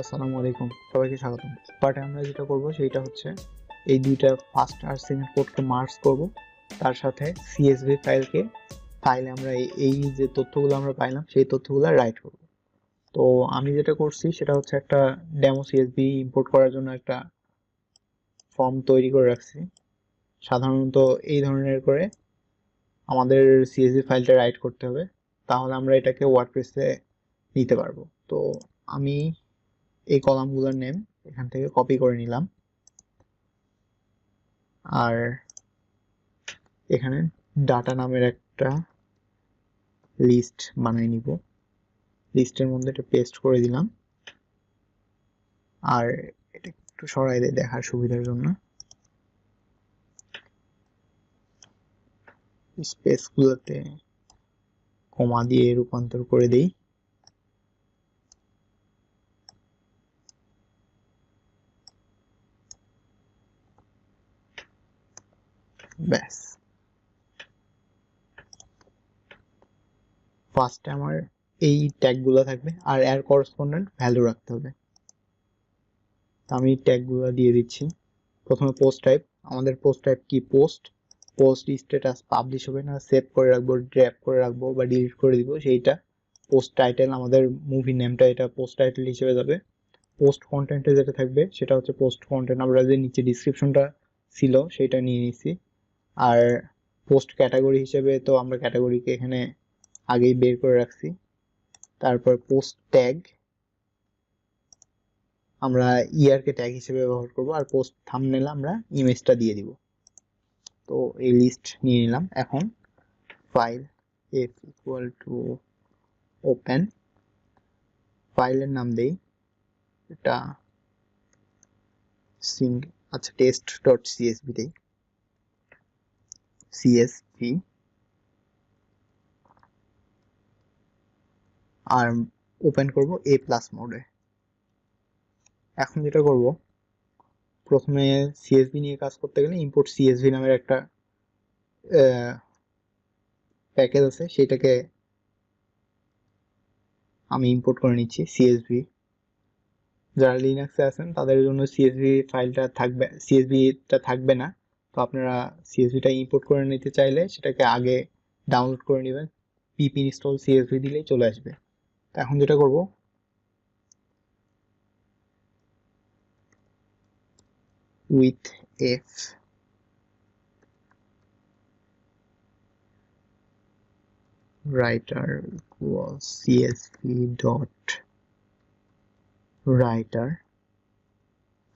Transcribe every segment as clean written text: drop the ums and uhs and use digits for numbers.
আসসালামু আলাইকুম, সবাইকে স্বাগতম। পার্টে আমরা যেটা করব সেইটা হচ্ছে এই দুইটা ফার্স্ট আর সেকেন্ড কোডকে মার্জ করব, তার সাথে সিএসভি ফাইলে আমরা এই যে তথ্যগুলো আমরা পাইলাম সেই তথ্যগুলো রাইট করব। তো আমি যেটা করছি সেটা হচ্ছে একটা ডেমো সিএসভি ইম্পোর্ট করার জন্য একটা ফর্ম তৈরি করে রাখছি। সাধারণত এই ধরনের করে আমাদের সিএসভি ফাইলটা রাইট করতে হবে, তাহলে আমরা এটাকে ওয়ার্ডপ্রেসে নিতে পারবো। তো আমি এই কলামগুলোর নেম এখান থেকে কপি করে নিলাম, আর এখানে ডাটা নামের একটা লিস্ট বানিয়ে নিব। লিস্টের মধ্যে এটা পেস্ট করে দিলাম, আর এটা একটু সরাই দিয়ে দেখার সুবিধার জন্য স্পেস গুলোতে কমা দিয়ে রূপান্তর করে দেই। ব্যাস, ফার্স্টে আমার এই ট্যাগগুলো থাকবে আর এর করসপন্ডেন্ট ভ্যালু রাখতে হবে। আমি ট্যাগগুলো দিয়ে দিচ্ছি। প্রথমে পোস্ট টাইপ, আমাদের পোস্ট টাইপ কি? পোস্ট স্ট্যাটাস পাবলিশ হবে না সেভ করে রাখবো, ড্র্যাগ করে রাখবো বা ডিলিট করে দিব সেইটা। পোস্ট টাইটেল, আমাদের মুভি নেমটা এটা পোস্ট টাইটেল হিসেবে যাবে। পোস্ট কন্টেন্টে যেটা থাকবে সেটা হচ্ছে পোস্ট কন্টেন্ট, আমরা যে নিচে ডিসক্রিপশনটা ছিল সেটা নিয়ে নিছি। আর পোস্ট ক্যাটাগরি হিসেবে তো আমরা ক্যাটাগরিকে এখানে আগেই বের করে রাখছি। তারপর পোস্ট ট্যাগ আমরা ইয়ারকে ট্যাগ হিসেবে ব্যবহার করব, আর পোস্ট থাম্বনেল আমরা ইমেজটা দিয়ে দিব। তো এই লিস্ট নিয়ে নিলাম। এখন file F equal to open, ফাইলের নাম দেই এটা আচ্ছা টেস্ট ডট সিএসভি দেই, সিএসভি, আর ওপেন করব এ প্লাস মোডে। এখন যেটা করব, প্রথমে সিএসভি নিয়ে কাজ করতে গেলে ইম্পোর্ট সিএসভি নামের একটা প্যাকেজ আছে, সেটাকে আমি ইম্পোর্ট করে নিচ্ছি। সিএসভি যারা লিনাক্সে আছেন তাদের জন্য সিএসভিটা থাকবে না। তো আপনারা সিএসভিটা ইম্পোর্ট করে নিতে চাইলে সেটাকে আগে ডাউনলোড করে নেবেন, পিপি ইনস্টল সিএসভি দিলেই চলে আসবে। তো এখন যেটা করব, with F writer equals csv dot writer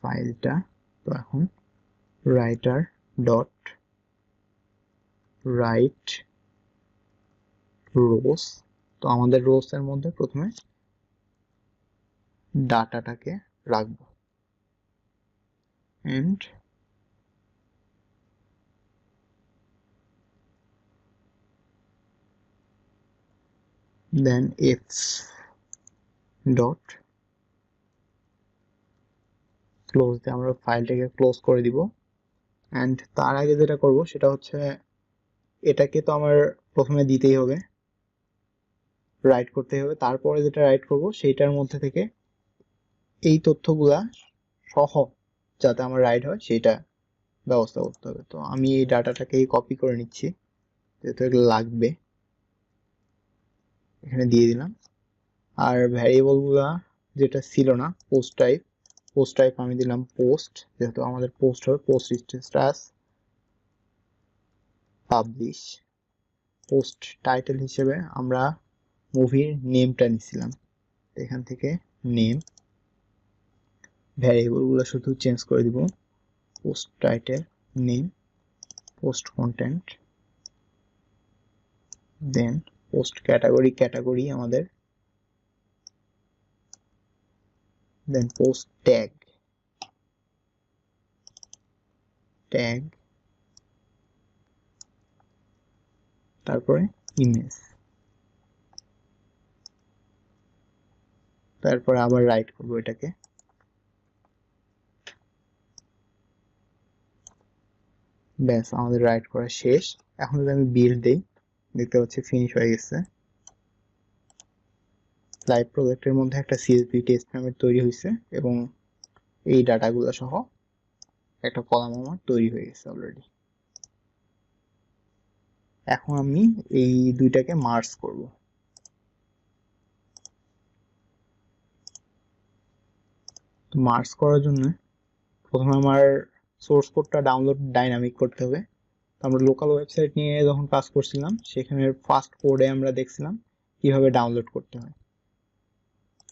ফাইলটা। তো এখন writer dot write rows, তো আমাদের রোস এর মধ্যে প্রথমে ডাটাটাকে রাখবো, and then if dot close দিয়ে আমরা ফাইলটাকে ক্লোজ করে দিব। অ্যান্ড তার আগে যেটা করব সেটা হচ্ছে এটাকে তো আমার প্রথমে দিতেই হবে, রাইট করতে হবে। তারপরে যেটা রাইট করব সেইটার মধ্যে থেকে এই তথ্যগুলা সহ যাতে আমার রাইট হয় সেটা ব্যবস্থা করতে হবে। তো আমি এই ডাটাটাকে কপি করে নিচ্ছি, যেহেতু এগুলো লাগবে, এখানে দিয়ে দিলাম। আর ভ্যারিয়েবলগুলা যেটা ছিল না, পোস্ট টাইপ আমি দিলাম পোস্ট, যেহেতু আমাদের পোস্ট হবে। Post status publish. Post title হিসেবে আমরা মুভির নেমটা নিছিলাম, এখান থেকে নেম। ভ্যারিয়েবলগুলো শুধু চেঞ্জ করে দিব, post title name, post content, then post category আমাদের, দেন পোস্ট ট্যাগ, তারপরে ইমেজ, তারপরে আবার রাইট করবো এটাকে। ব্যাস, আমাদের রাইট করা শেষ। এখন যদি আমি বিল্ড দেই, দেখতে পাচ্ছি ফিনিশ হয়ে গেছে। লাইভ প্রজেক্টের মধ্যে একটা সিএসভি টেস্ট নামের তৈরি হয়েছে এবং এই ডাটাগুলো সহ একটা কলাম আমার তৈরি হয়ে গেছে অলরেডি। এখন আমি এই দুইটাকে মার্জ করব। মার্জ করার জন্য প্রথমে আমার সোর্স কোডটা ডাউনলোড ডাইনামিক করতে হবে। আমরা লোকাল ওয়েবসাইট নিয়ে যখন কাজ করছিলাম সেখানে ফার্স্ট কোডে আমরা দেখছিলাম কিভাবে ডাউনলোড করতে হয়।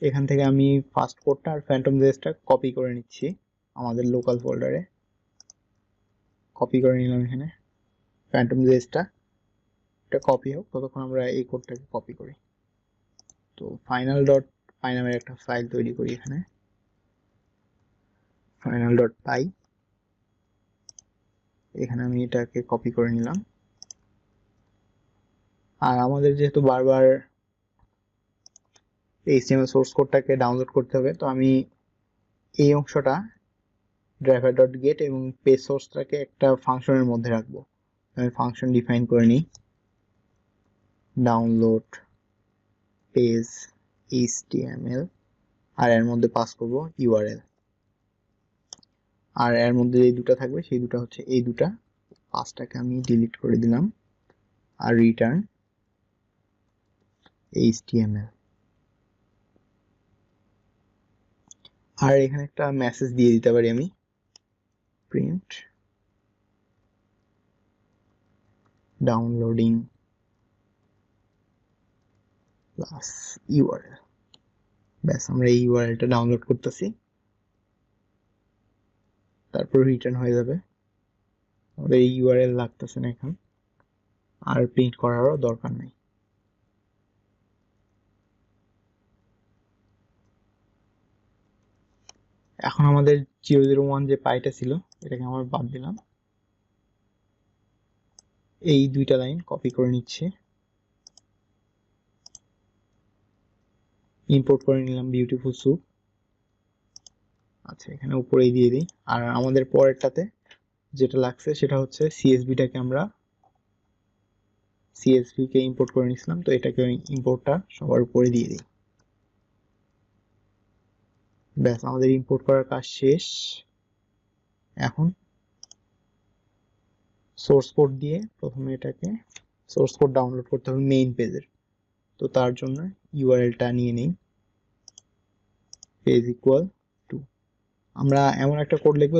এখান থেকে আমি ফার্স্ট কোডটা আর ফ্যান্টম জেসটা কপি করে নিচ্ছি আমাদের লোকাল ফোল্ডারে। কপি করে নিলাম এখানে ফ্যান্টম জেসটা, এটা কপি হোক ততক্ষণ আমরা এই কোডটাকে কপি করি। তো ফাইনাল ডট পাই নামের একটা ফাইল তৈরি করি এখানে, ফাইনাল ডট পাই। এখানে আমি এটাকে কপি করে নিলাম। আর আমাদের যেহেতু বারবার HTML সোর্স কোডটাকে ডাউনলোড করতে হবে, তো আমি এই অংশটা ড্রাইভার ডট গেট এবং পেজ সোর্সটাকে একটা ফাংশনের মধ্যে রাখবো। আমি ফাংশন ডিফাইন করে নিই, ডাউনলোড পেজ HTML, আর এর মধ্যে পাস করব ইউআরএল। আর এর মধ্যে যে দুটো থাকবে সেই দুটো হচ্ছে এই দুটা, পাঁচটাকে আমি ডিলিট করে দিলাম। আর রিটার্ন HTML। আর এখানে একটা মেসেজ দিয়ে দিতে পারি আমি, প্রিন্ট ডাউনলোডিং প্লাস ইউআরএল। ব্যাস, আমরা এই ইউআরএলটা ডাউনলোড করতেছি, তারপর রিটার্ন হয়ে যাবে। আমাদের এই ইউআরএল লাগতেছে না এখন, আর প্রিন্ট করারও দরকার নেই। এখন আমাদের 001 যে পাইটা ছিল এটাকে আমরা বাদ দিলাম। এই দুইটা লাইন কপি করে নিচ্ছি, ইম্পোর্ট করে নিলাম বিউটিফুল স্যুপ। আচ্ছা, এখানে উপরেই দিয়ে দিই। আর আমাদের পরেরটাতে যেটা লাগছে সেটা হচ্ছে সিএসভিটাকে আমরা সিএসভি কে ইম্পোর্ট করে নিছিলাম, তো এটাকে ইম্পোর্টটা সবার উপরে দিয়ে দিই। ব্যাস, আমাদের ইম্পোর্ট করার কাজ শেষ। এখন সোর্স কোড দিয়ে প্রথমে এটাকে সোর্স কোড ডাউনলোড করতে হবে মেইন পেজের। তো তার জন্য ইউআরএলটা নিয়ে নেই, পেজ ইকুয়াল টু, আমরা এমন একটা কোড লিখবো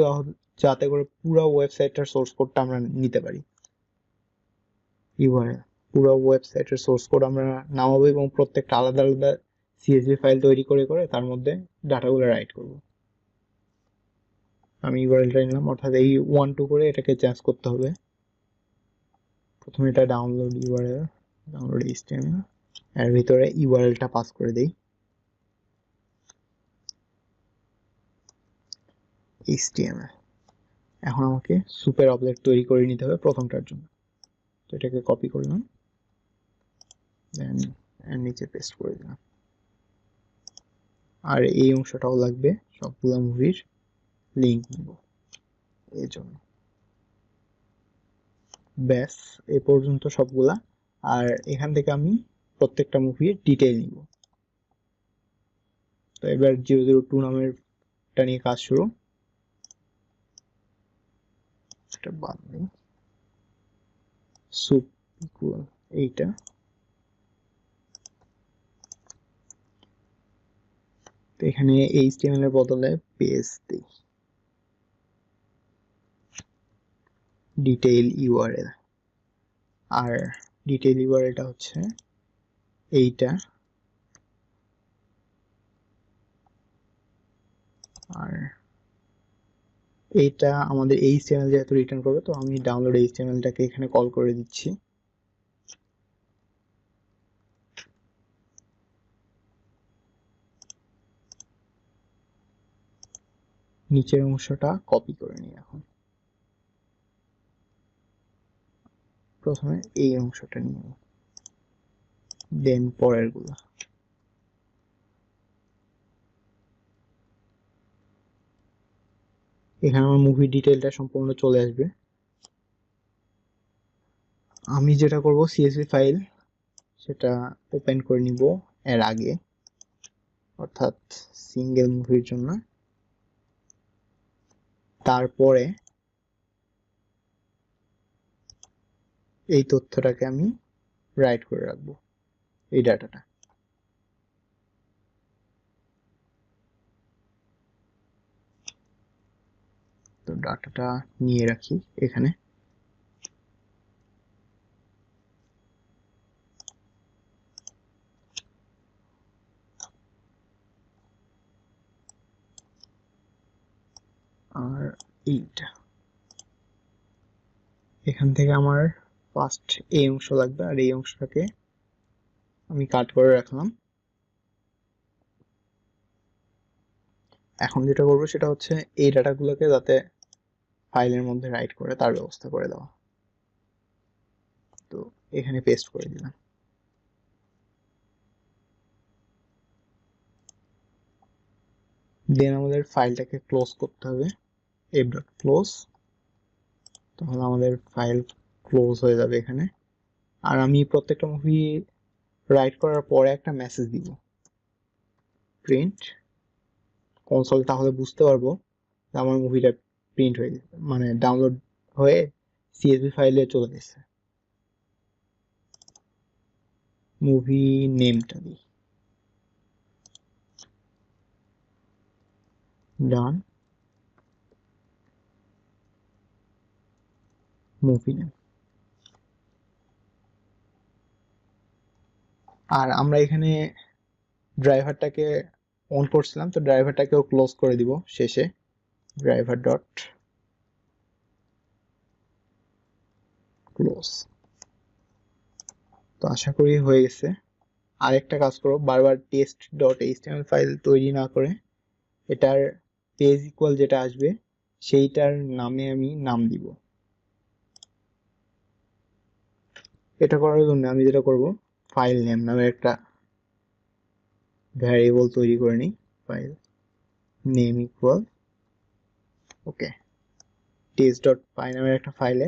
যাতে করে পুরো ওয়েবসাইটটার সোর্স কোডটা আমরা নিতে পারি। ইউআরএল পুরো ওয়েবসাইটের সোর্স কোড আমরা নামাবো এবং প্রত্যেকটা আলাদা আলাদা সিএসভি ফাইল তৈরি করে করে তার মধ্যে ডাটাগুলো রাইট করব। আমি ইউআরএলটা নিলাম, অর্থাৎ এই 1-2 করে এটাকে চেঞ্জ করতে হবে। প্রথমে এটা ডাউনলোড ইউআরএল, ডাউনলোড HTML, এর ভিতরে ইউআরএলটা পাস করে দেই, HTML। এখন আমাকে সুপার অবজেক্ট তৈরি করে নিতে হবে প্রথমটার জন্য, তো এটাকে কপি করলাম, দেন এর নিচে পেস্ট করে দিলাম। আর এই অংশটাও লাগবে, সবগুলো মুভির লিঙ্ক নিব এই জন্য। ব্যাস, এ পর্যন্ত সবগুলা। আর এখান থেকে আমি প্রত্যেকটা মুভির ডিটেইল নিব। তো এবার 002 নামেরটা নিয়ে কাজ শুরু। এটা বাদ নেই, সুপ ইকুয়াল এইটা, তো এখানে HTML এর বদলে পেজ দিই, ডিটেইল ইউআরএল। আর ডিটেইল ইউআরএলটা হচ্ছে এইটা, আর এইটা আমাদের HTML যেহেতু রিটার্ন করবে, তো আমি ডাউনলোড HTML-টাকে এখানে কল করে দিচ্ছি। নিচের অংশটা কপি করে নিই। এখন প্রথমে এই অংশটা নিয়ে নিই, দেন পরের গুলো। এখানে আমার মুভি ডিটেইলটা সম্পূর্ণ চলে আসবে। আমি যেটা করব, সিএসভি ফাইল সেটা ওপেন করে নিব এর আগে, অর্থাৎ সিঙ্গেল মুভির জন্য। তারপরে এই তথ্যটাকে আমি রাইট করে রাখবো, এই ডাটাটা। তো ডাটাটা নিয়ে রাখি এখানে। আর এইটা এখান থেকে আমার ফার্স্ট এই অংশ লাগবে, আর এই অংশটাকে আমি কাট করে রাখলাম। এখন যেটা করবো সেটা হচ্ছে এই ডাটাগুলোকে যাতে ফাইলের মধ্যে রাইট করে তার ব্যবস্থা করে দেওয়া। তো এখানে পেস্ট করে দিলাম। দেন আমাদের ফাইলটাকে ক্লোজ করতে হবে, f.close। তাহলে আমাদের ফাইল ক্লোজ হয়ে যাবে এখানে। আর আমি প্রত্যেকটা মুভি রাইট করার পরে একটা মেসেজ দিব, প্রিন্ট কনসোল। তাহলে বুঝতে পারবো যে আমার মুভিটা প্রিন্ট হয়ে গেছে, মানে ডাউনলোড হয়ে সিএসভি ফাইলে চলে গেছে। মুভি নেমটা দিই, ডান, মুভি নেম। আর আমরা এখানে ড্রাইভারটাকে অন করছিলাম, তো ড্রাইভারটাকেও ক্লোজ করে দিব শেষে, ড্রাইভার ডট ক্লোজ। তো আশা করি হয়ে গেছে। আরেকটা কাজ করো, বারবার টেস্ট ডট এইচটিএমএল ফাইল তৈরি না করে এটার পেজ ইকুয়াল যেটা আসবে সেইটার নামে আমি নাম দিব। এটা করার জন্য আমি যেটা করব, ফাইল নেম নামে একটা ভ্যারিয়েবল তৈরি করে নিই, file name equal okay test dot py নামের একটা ফাইলে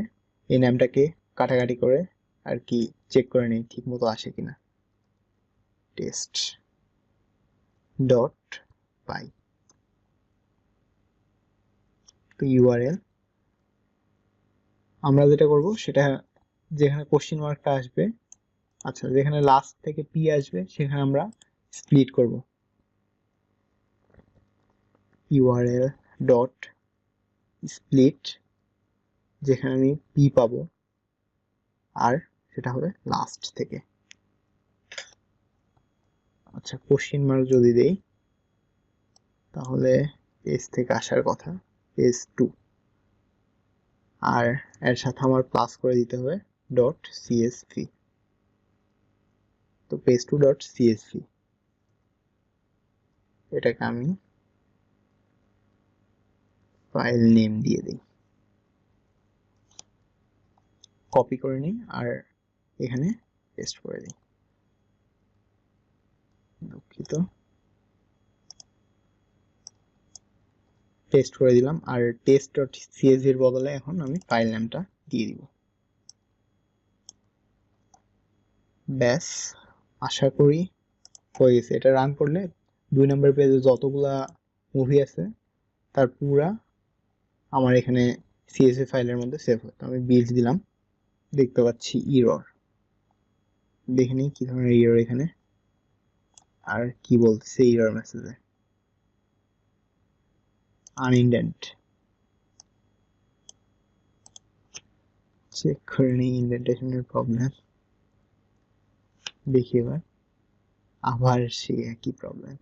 এই নামটাকে কাটাকাটি করে আর কি চেক করে নিই ঠিক মতো আসে কিনা, টেস্ট ডট পাই। তো ইউআরএল আমরা যেটা করব সেটা, যেখানে কোশ্চেন মার্কটা আসবে, আচ্ছা যেখানে লাস্ট থেকে পি আসবে সেখানে আমরা স্প্লিট করব, ইউআরএল ডট স্প্লিট, যেখানে আমি পি পাবো আর সেটা হবে লাস্ট থেকে। আচ্ছা কোশ্চেন মার্ক যদি দেই তাহলে পেজ থেকে আসার কথা পেজ 2, আর এর সাথে আমার প্লাস করে দিতে হবে ডট সিএসভি। তো পেজ 2 ডট সিএসভি এটাকে আমি ফাইল নেম দিয়ে দিই, কপি করে নিই আর এখানে পেস্ট করে দিই, দুঃখিত, পেস্ট করে দিলাম। আর টেস্ট ডট সিএসভি এর বদলে এখন আমি ফাইল নেমটা দিয়ে দিব। ব্যাস, আশা করি হয়ে গেছে। এটা রান করলে 2 নম্বর পেজে যতগুলা মুভি আছে তার পুরা আমার এখানে সিএসভি ফাইলের মধ্যে সেভ হয়। তো আমি বিল্ড দিলাম, দেখতে পাচ্ছি ইরর। দেখে নিই কি ধরনের ইরর এখানে, আর কি বলতেছে ইরর মেসেজে, আনইনডেন্ট। চেক করে নিই ইনডেন্টেশনের প্রবলেম, দেখি এবার, আবার সেই একই প্রবলেম।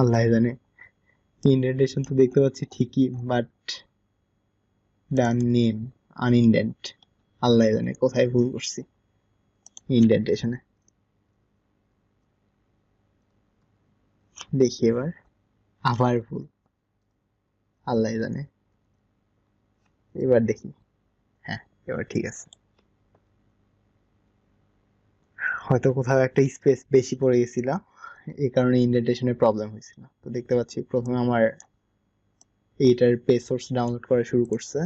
আল্লাহ জানে, ইনডেন্টেশন তো দেখতে পাচ্ছি ঠিকই, বাট ডান নেম আনইনডেন্ট। আল্লাহ জানে কোথায় ভুল করছি ইনডেন্টেশনে। দেখি এবার, আবার ভুল, আল্লাহ জানে। এবার দেখি, হ্যাঁ এবার ঠিক আছে। হয়তো কোথাও একটা স্পেস বেশি পড়ে গেছিল, এই কারণে ইন্ডেন্টেশনের প্রবলেম হয়েছিল। তো দেখতে পাচ্ছি প্রথমে আমার এইটার পেজ সোর্স ডাউনলোড করা শুরু করছে।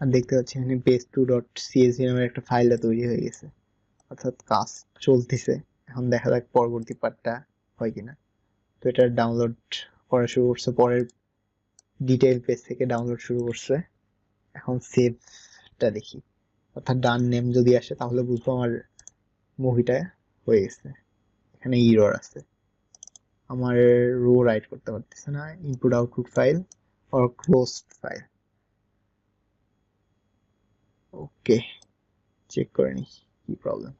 আর দেখতে পাচ্ছি এখানে base2.csv নামের একটা ফাইলটা তৈরি হয়ে গেছে, অর্থাৎ কাজ চলতেছে। এখন দেখা যাক পরবর্তী পার্টটা হয় কিনা। তো এটা ডাউনলোড করা শুরু করছে, পরের ডিটেইল পেজ থেকে ডাউনলোড শুরু করছে। এখন সেভটা দেখি, অর্থাৎ ডান নেম যদি আসে তাহলে বুঝবো আমার মুভিটা হয়ে গেছে। এখানে ইরর আছে, আমার রো রাইট করতে পারতেছে না, input output file or closed file. Okay, check করে নি কি প্রবলেম।